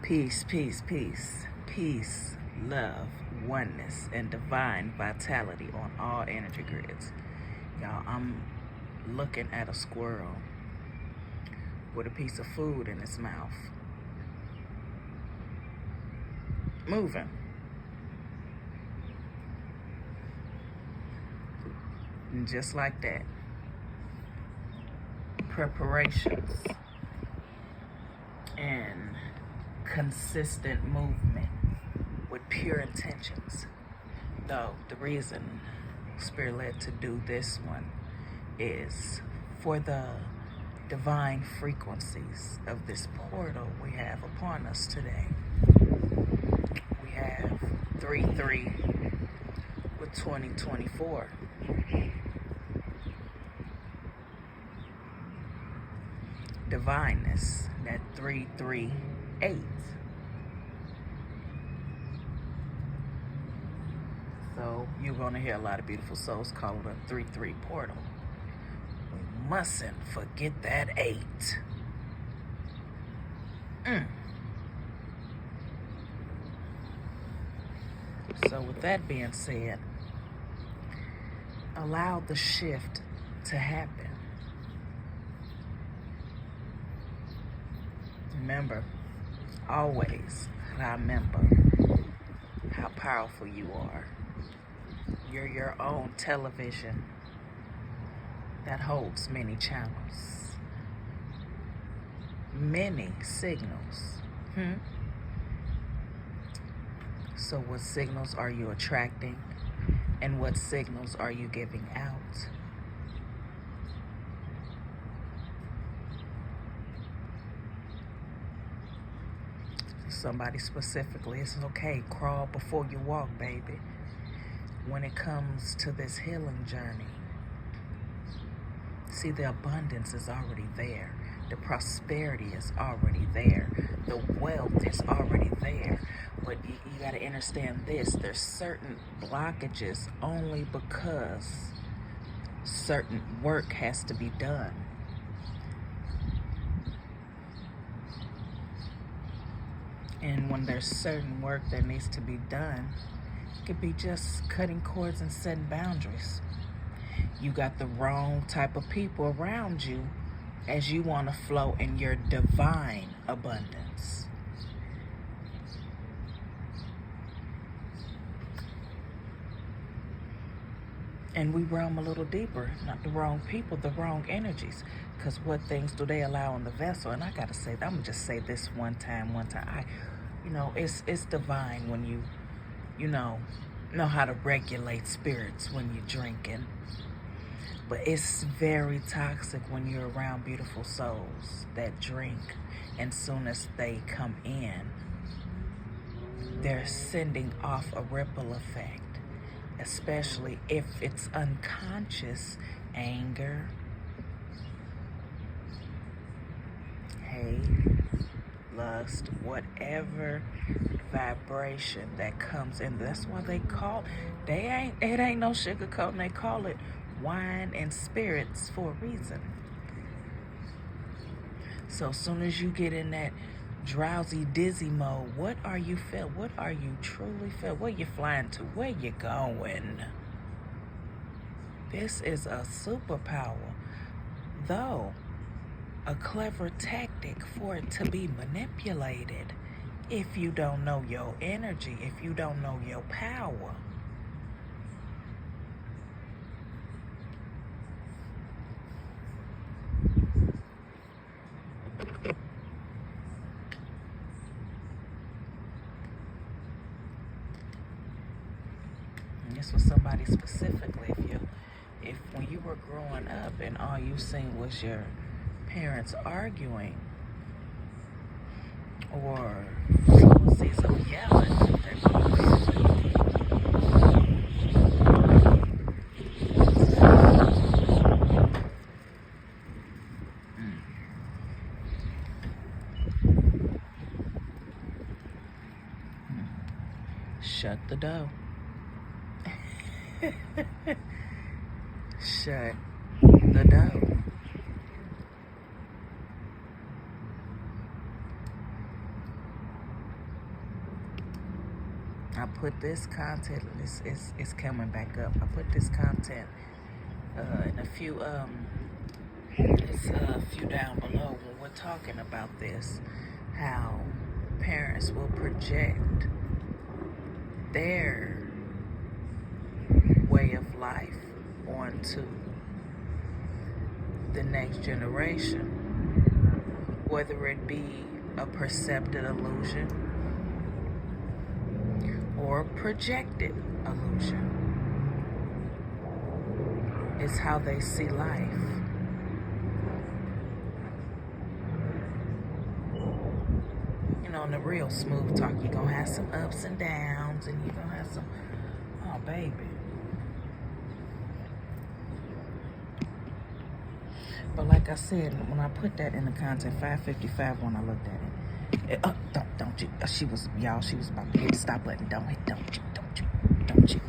Peace, peace, peace, peace, love, oneness, and divine vitality on all energy grids. Y'all, I'm looking at a squirrel with a piece of food in its mouth. Moving. And just like that, preparations and consistent movement with pure intentions. Though the reason Spirit led to do this one is for the divine frequencies of this portal we have upon us today. We have 3-3 with 2024. Divineness, that 3-3-8. So you're going to hear a lot of beautiful souls call it a 3-3 portal. We mustn't forget that 8. So with that being said, allow the shift to happen. Remember, always remember how powerful you are. You're your own television that holds many channels, many signals. So what signals are you attracting, and what signals are you giving out? Somebody specifically, it's okay, crawl before you walk, baby. When it comes to this healing journey, see, the abundance is already there. The prosperity is already there. The wealth is already there. But you got to understand this. There's certain blockages only because certain work has to be done. And when there's certain work that needs to be done, it could be just cutting cords and setting boundaries. You got the wrong type of people around you as you want to flow in your divine abundance. And we roam a little deeper, not the wrong people, the wrong energies. Because what things do they allow in the vessel? And I got to say, I'm going to just say this one time. It's divine when you know how to regulate spirits when you're drinking. But it's very toxic when you're around beautiful souls that drink. And soon as they come in, they're sending off a ripple effect. Especially if it's unconscious anger, hate, lust, whatever vibration that comes in. That's why it ain't no sugarcoating. They call it wine and spirits for a reason. So as soon as you get in that drowsy, dizzy mode, what are you feel? What are you truly feel? Where you flying to? Where you going? This is a superpower, though a clever tactic for it to be manipulated if you don't know your energy, if you don't know your power. This was somebody specifically. If when you were growing up and all you seen was your parents arguing or frequencies of yelling, shut the door. Shut the door. I put this content, it's coming back up. I put this content in a few, it's a few down below when we're talking about this, how parents will project their way of life onto the next generation, whether it be a percepted illusion or a projected illusion. It's how they see life. You know, in the real smooth talk, you're gonna have some ups and downs, and you're gonna have some, oh baby. But like I said, when I put that in the content, 5:55 when I looked at it, don't you, she was about to hit the stop button. Don't you. She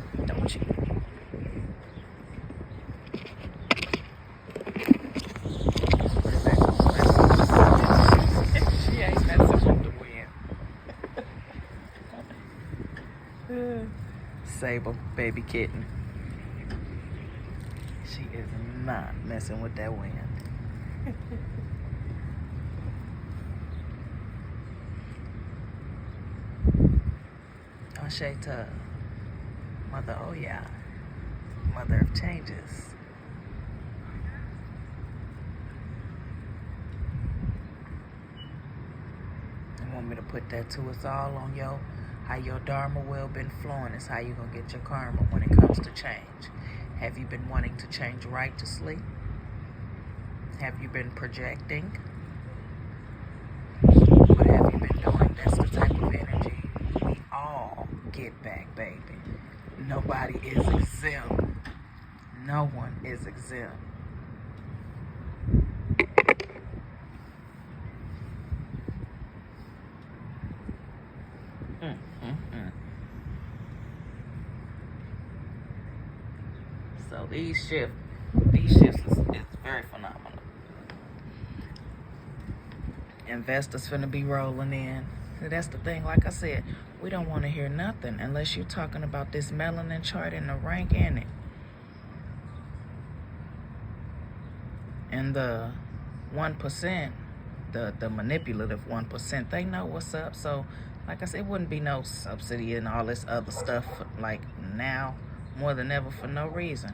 ain't messing with the wind. Sable, baby kitten. She is not messing with that wind. Shayta, mother, oh yeah, mother of changes. You want me to put that to us all on how your dharma well been flowing is how you gonna get your karma when it comes to change. Have you been wanting to change righteously? Have you been projecting? What have you been doing? That's the type of energy we all get back, baby. Nobody is exempt. No one is exempt. So these shifts is very phenomenal. Investors finna be rolling in. That's the thing, like I said, we don't want to hear nothing unless you're talking about this melanin chart and the rank in it. And the 1%, the manipulative 1%, they know what's up. So, like I said, it wouldn't be no subsidy and all this other stuff like now, more than ever, for no reason.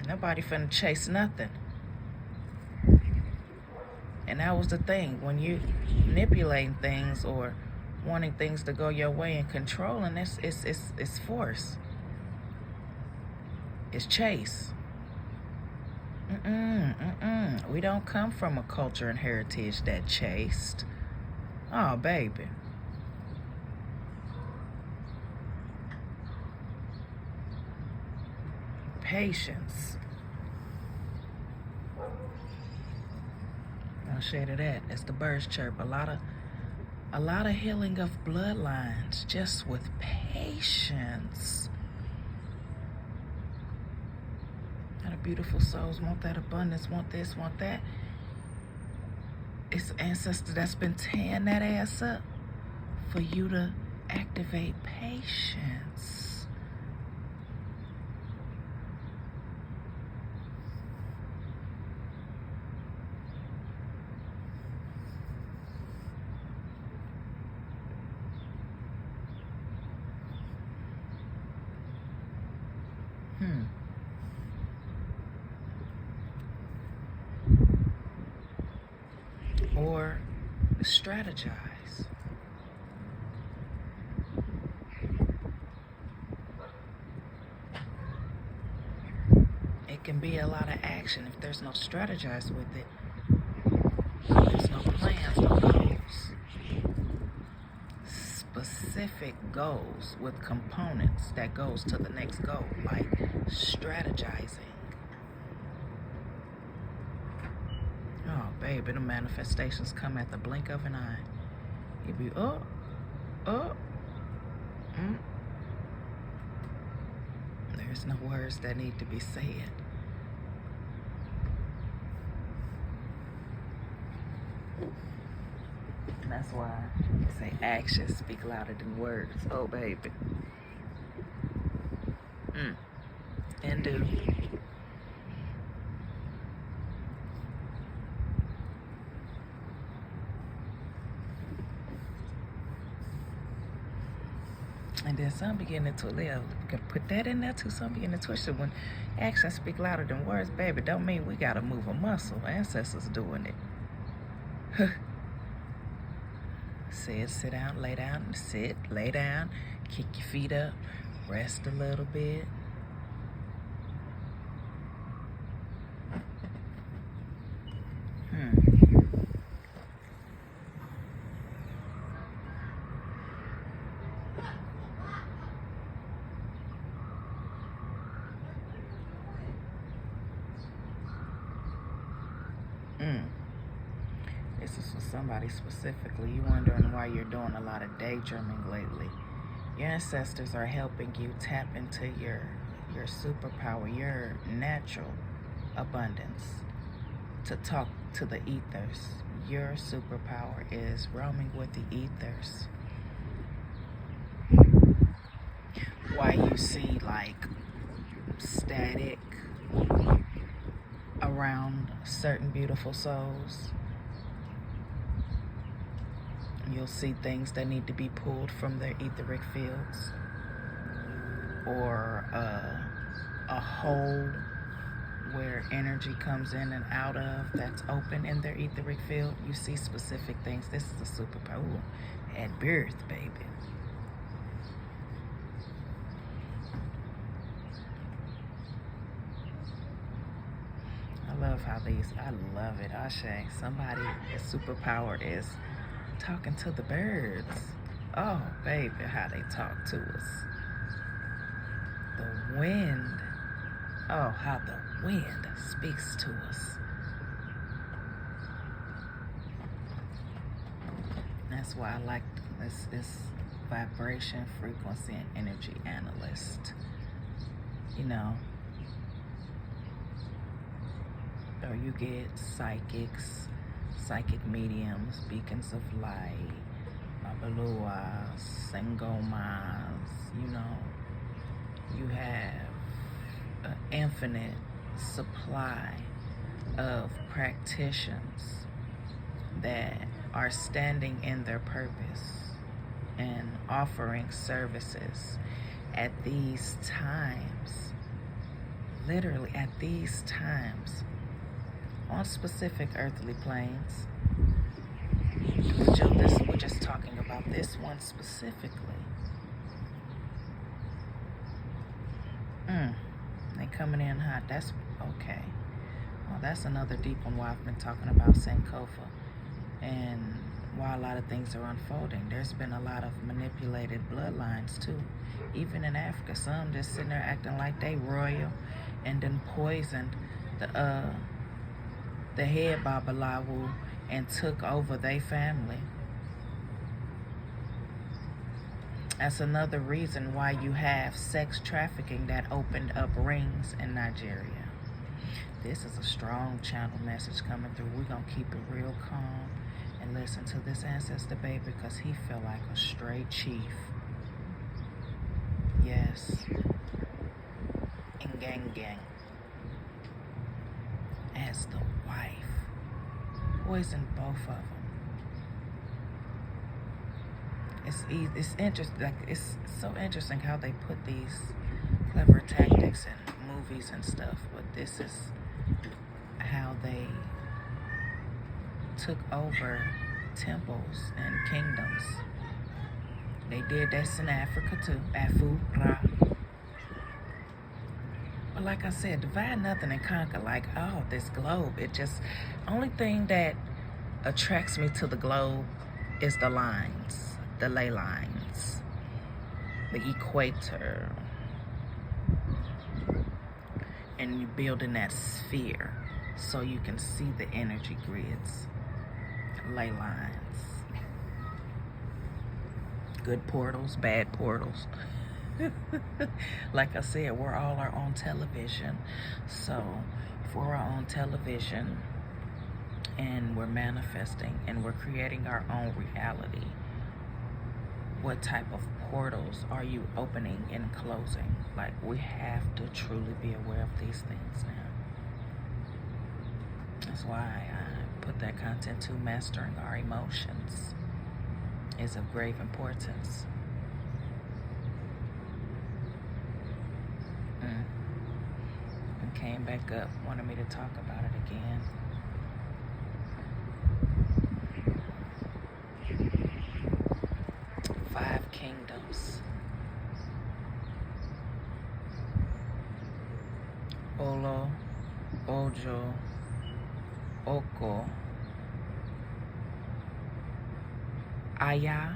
Nobody finna chase nothing. And that was the thing, when you manipulating things or wanting things to go your way and controlling, it's force. It's chase. We don't come from a culture and heritage that chased. Oh, baby. Patience. No shade of that. It's the birds chirp. A lot of healing of bloodlines just with patience. Lot of beautiful souls want that abundance, want this, want that. It's ancestor that's been tearing that ass up for you to activate patience. Or strategize. It can be a lot of action if there's no strategize with it. There's no plans, no goals. Specific goals with components that goes to the next goal, like strategizing. Oh, baby, the manifestations come at the blink of an eye. You be, There's no words that need to be said. that's why they say actions speak louder than words. Oh, baby. And do. And then some beginning to live. We can put that in there too. Some beginning to twist it. When actions speak louder than words, baby, don't mean we gotta move a muscle. Ancestors doing it. Said sit down, lay down, sit, lay down, kick your feet up, rest a little bit. This is for somebody specifically. You wondering why you're doing a lot of daydreaming lately. Your ancestors are helping you tap into your superpower, your natural abundance, to talk to the ethers. Your superpower is roaming with the ethers. Why you see like static around certain beautiful souls. You'll see things that need to be pulled from their etheric fields, or a hole where energy comes in and out of that's open in their etheric field. You see specific things. This is a superpower. Ooh, at birth, baby. I love how I love it. Ashe, somebody's superpower is talking to the birds. Oh, baby, how they talk to us. The wind. Oh, how the wind speaks to us. That's why I like this vibration, frequency, and energy analyst. You know, or you get psychics, psychic mediums, beacons of light, babaluas, sangomas. You know, you have an infinite supply of practitioners that are standing in their purpose and offering services at these times, literally at these times, on specific earthly planes. We're just talking about this one specifically. They coming in hot. That's okay. Well, that's another deep one why I've been talking about SANKOFA and why a lot of things are unfolding. There's been a lot of manipulated bloodlines too. Even in Africa, some just sitting there acting like they royal and then poisoned the head Babalawu and took over their family. That's another reason why you have sex trafficking that opened up rings in Nigeria. This is a strong channel message coming through. We're going to keep it real calm and listen to this ancestor baby because he felt like a straight chief. Yes. Gang. As the wife. Poisoned both of them. It's interesting. Like it's so interesting how they put these clever tactics in movies and stuff. But this is how they took over temples and kingdoms. They did this in Africa too. But like I said, divide nothing and conquer. Like, oh, this globe. It just, only thing that attracts me to the globe is the lines, the ley lines, the equator. And you building that sphere so you can see the energy grids, ley lines. Good portals, bad portals. Like I said, we're all our own television. So if we're our own television and we're manifesting and we're creating our own reality. What type of portals are you opening and closing? Like, we have to truly be aware of these things now. That's why I put that content to mastering our emotions is of grave importance. And came back up, wanted me to talk about it again. Five kingdoms. Olo, Ojo, Oko, Aya,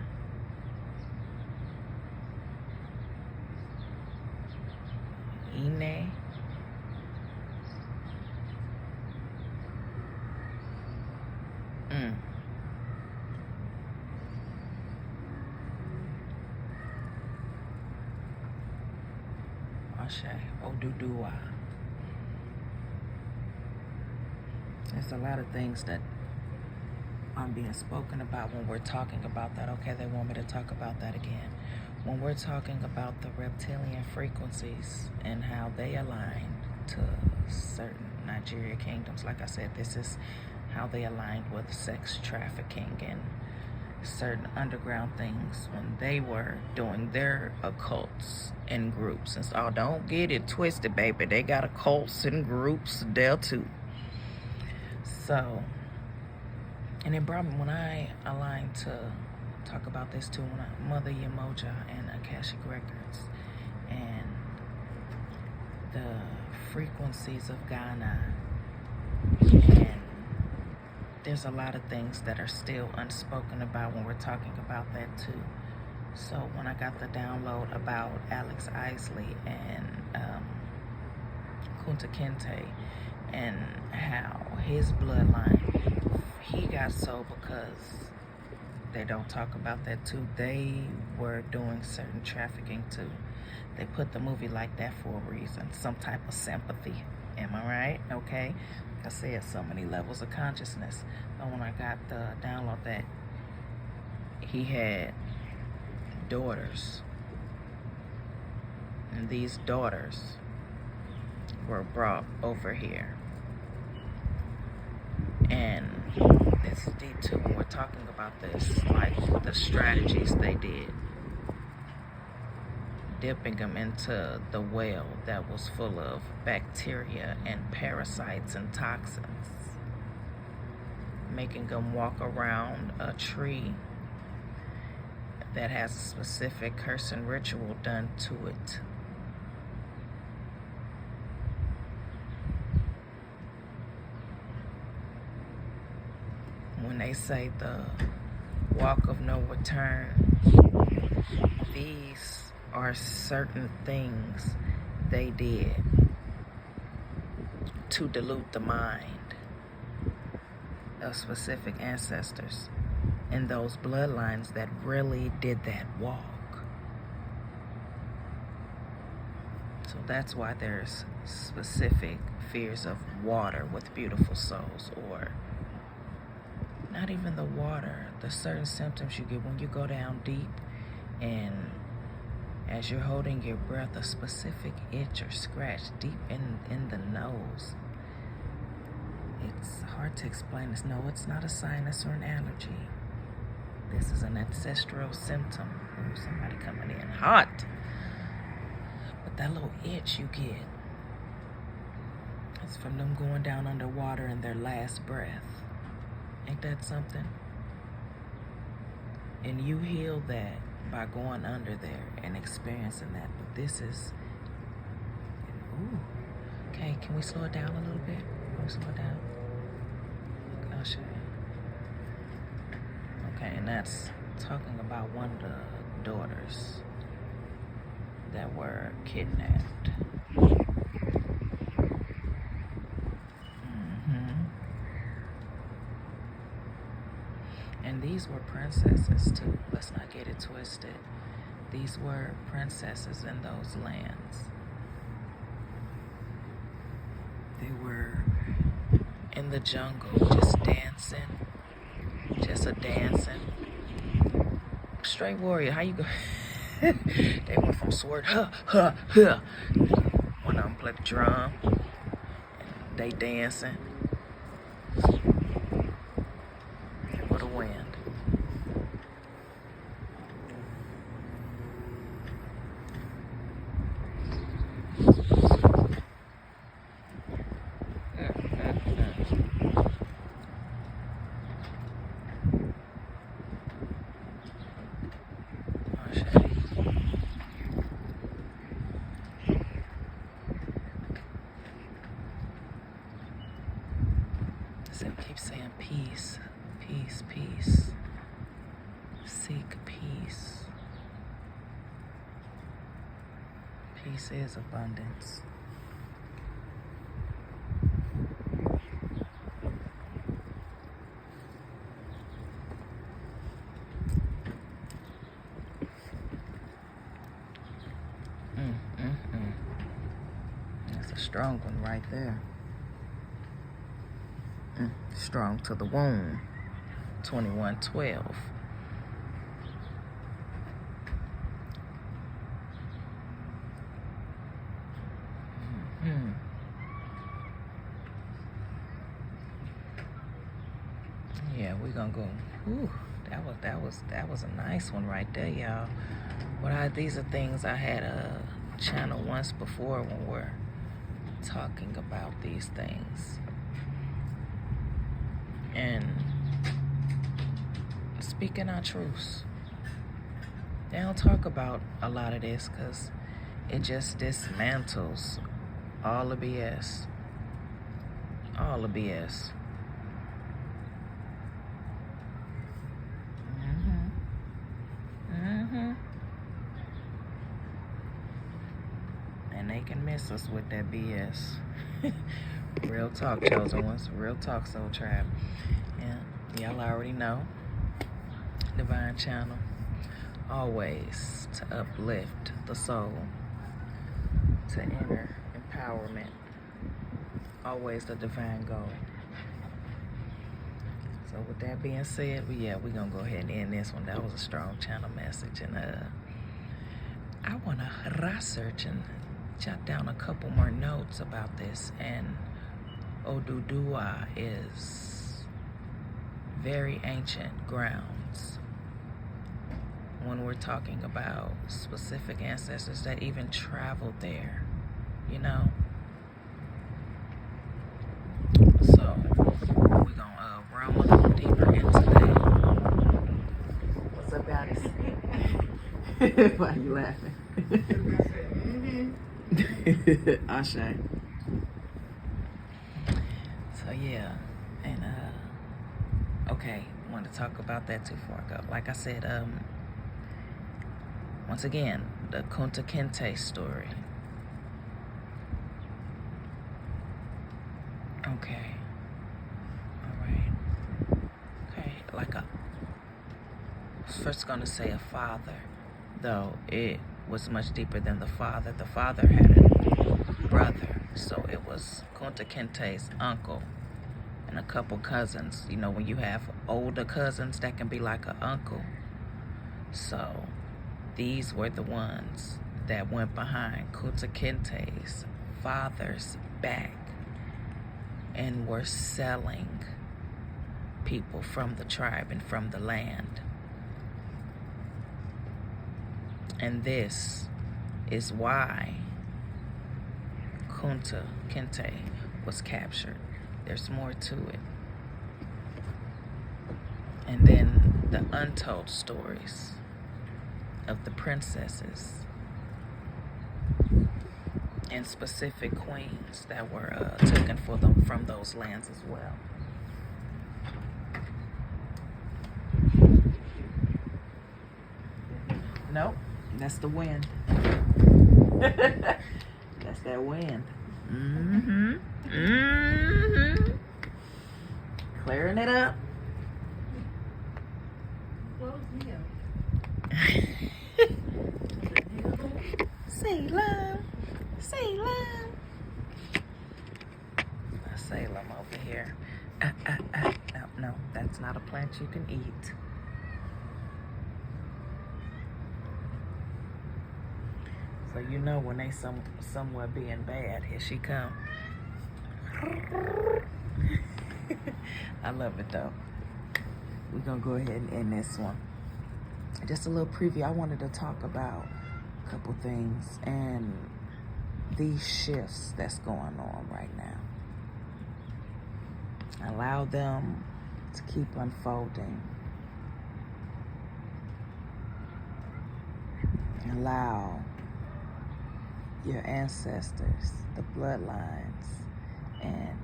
Ine, Ashe, Oduduwa. There's a lot of things that are being spoken about when we're talking about that. Okay, they want me to talk about that again. When we're talking about the reptilian frequencies and how they align to certain Nigeria kingdoms, like I said, this is how they aligned with sex trafficking and certain underground things when they were doing their occults in groups. And so, don't get it twisted, baby. They got occults in groups there too. So, and it brought me, when I aligned to talk about this too, when I, Mother Yemoja and Akashic Records and the frequencies of Ghana, and there's a lot of things that are still unspoken about when we're talking about that too. So when I got the download about Alex Isley and Kunta Kinte and how his bloodline, he got so because they don't talk about that too. They were doing certain trafficking too. They put the movie like that for a reason, some type of sympathy. Am I right? Okay. Like I said, so many levels of consciousness. But when I got the download that he had daughters, and these daughters were brought over here. And it's deep too when we're talking about this, like the strategies they did. Dipping them into the well that was full of bacteria and parasites and toxins. Making them walk around a tree that has a specific curse and ritual done to it. When they say the walk of no return, these are certain things they did to dilute the mind of specific ancestors in those bloodlines that really did that walk. So that's why there's specific fears of water with beautiful souls, or not even the water, the certain symptoms you get when you go down deep, and as you're holding your breath, a specific itch or scratch deep in the nose. It's hard to explain this. No, it's not a sinus or an allergy. This is an ancestral symptom. Ooh, somebody coming in hot. But that little itch you get, it's from them going down underwater in their last breath. Ain't that something? And you heal that by going under there and experiencing that. But this is, ooh. Okay, can we slow it down a little bit? Can we slow it down? I'll show you. Okay, and that's talking about one of the daughters that were kidnapped. And these were princesses too. Let's not get it twisted. These were princesses in those lands. They were in the jungle, just dancing, just a dancing. Straight warrior, how you go? They went from sword, huh, huh, huh. One of them played the drum, and they dancing for the wind. So keep saying peace, peace, peace. Seek peace. Peace is abundance. That's a strong one right there. Strong to the womb. 2112. Yeah, we're gonna go. Ooh, that was a nice one right there, y'all. These are things I had a channel once before when we're talking about these things. And speaking our truths. They don't talk about a lot of this because it just dismantles all the BS. All the BS. And they can miss us with that BS. Real talk, chosen ones. Real talk, soul tribe. Yeah, y'all already know. Divine channel. Always to uplift the soul. To inner empowerment. Always the divine goal. So with that being said, we're gonna go ahead and end this one. That was a strong channel message. And I wanna research and jot down a couple more notes about this. And Oduduwa is very ancient grounds when we're talking about specific ancestors that even traveled there, you know. So we're gonna roam a little deeper into that. What's up, guys? Why are you laughing? Ashe. So yeah, and okay, I want to talk about that too before I go. Like I said, once again, the Kunta Kinte story. Okay. Alright. Okay, first gonna say a father, though it was much deeper than the father. The father had a brother, so it was Kunta Kinte's uncle and a couple cousins. You know, when you have older cousins, that can be like an uncle. So these were the ones that went behind Kunta Kinte's father's back and were selling people from the tribe and from the land. And this is why Kunta Kinte was captured. There's more to it. And then the untold stories of the princesses and specific queens that were taken for them from those lands as well. Nope, that's the wind. That's that wind. Clearing it up. Salem. Salem. Salem over here. That's not a plant you can eat. So you know when they somewhere being bad, here she come. I love it though. We're gonna go ahead and end this one. Just a little preview. I wanted to talk about a couple things and these shifts that's going on right now. Allow them to keep unfolding. Allow your ancestors, the bloodlines, and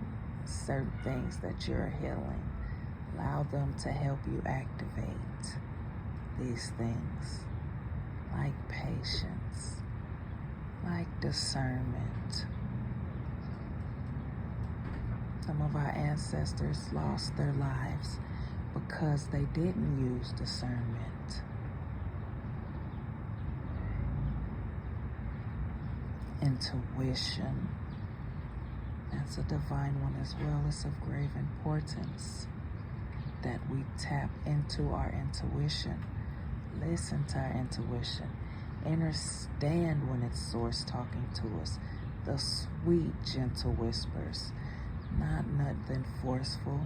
certain things that you're healing, allow them to help you activate these things, like patience, like discernment. Some of our ancestors lost their lives because they didn't use discernment. Intuition, that's a divine one as well. It's of grave importance that we tap into our intuition, listen to our intuition, understand when it's source talking to us, the sweet, gentle whispers, not nothing forceful.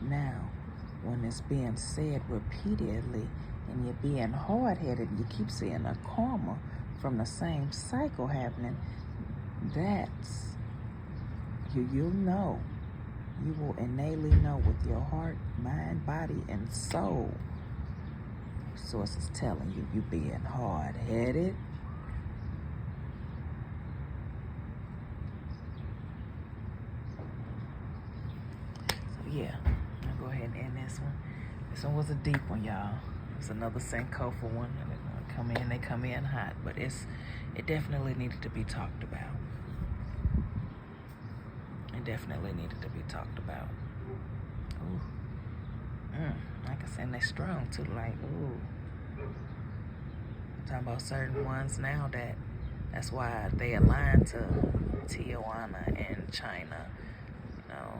Now, when it's being said repeatedly and you're being hard-headed and you keep seeing a karma from the same cycle happening, that's, you'll know. You will innately know with your heart, mind, body, and soul. Source is telling you you're being hard-headed. So yeah, I'll go ahead and end this one. This one was a deep one, y'all. It's another SANKOFA one. They come in hot, but it definitely needed to be talked about. It definitely needed to be talked about. Ooh. Like I said, they're strong too. Like, ooh. I'm talking about certain ones now that's why they align to Tijuana and China. You know,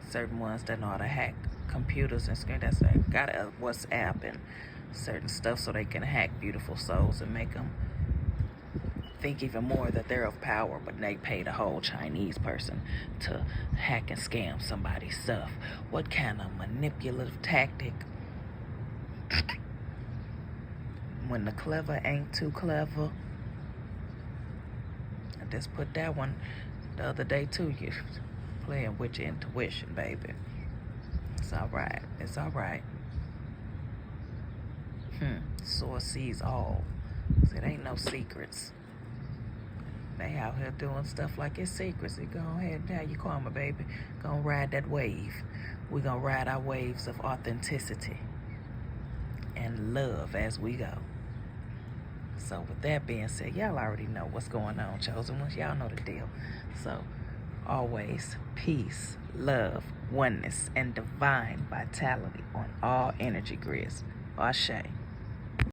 certain ones that know how to hack computers and screen. That's got a WhatsApp and certain stuff so they can hack beautiful souls and make them think even more that they're of power, but they paid a whole Chinese person to hack and scam somebody's stuff. What kind of manipulative tactic? When the clever ain't too clever. I just put that one the other day too. You playing with your intuition, baby. It's all right. It's all right. Source sees all. So it ain't no secrets. They out here doing stuff like it's secrecy. Go ahead and have your karma, baby. Gonna ride that wave. We're gonna ride our waves of authenticity and love as we go. So with that being said, y'all already know what's going on, chosen ones. Y'all know the deal. So always peace, love, oneness, and divine vitality on all energy grids. Ashe.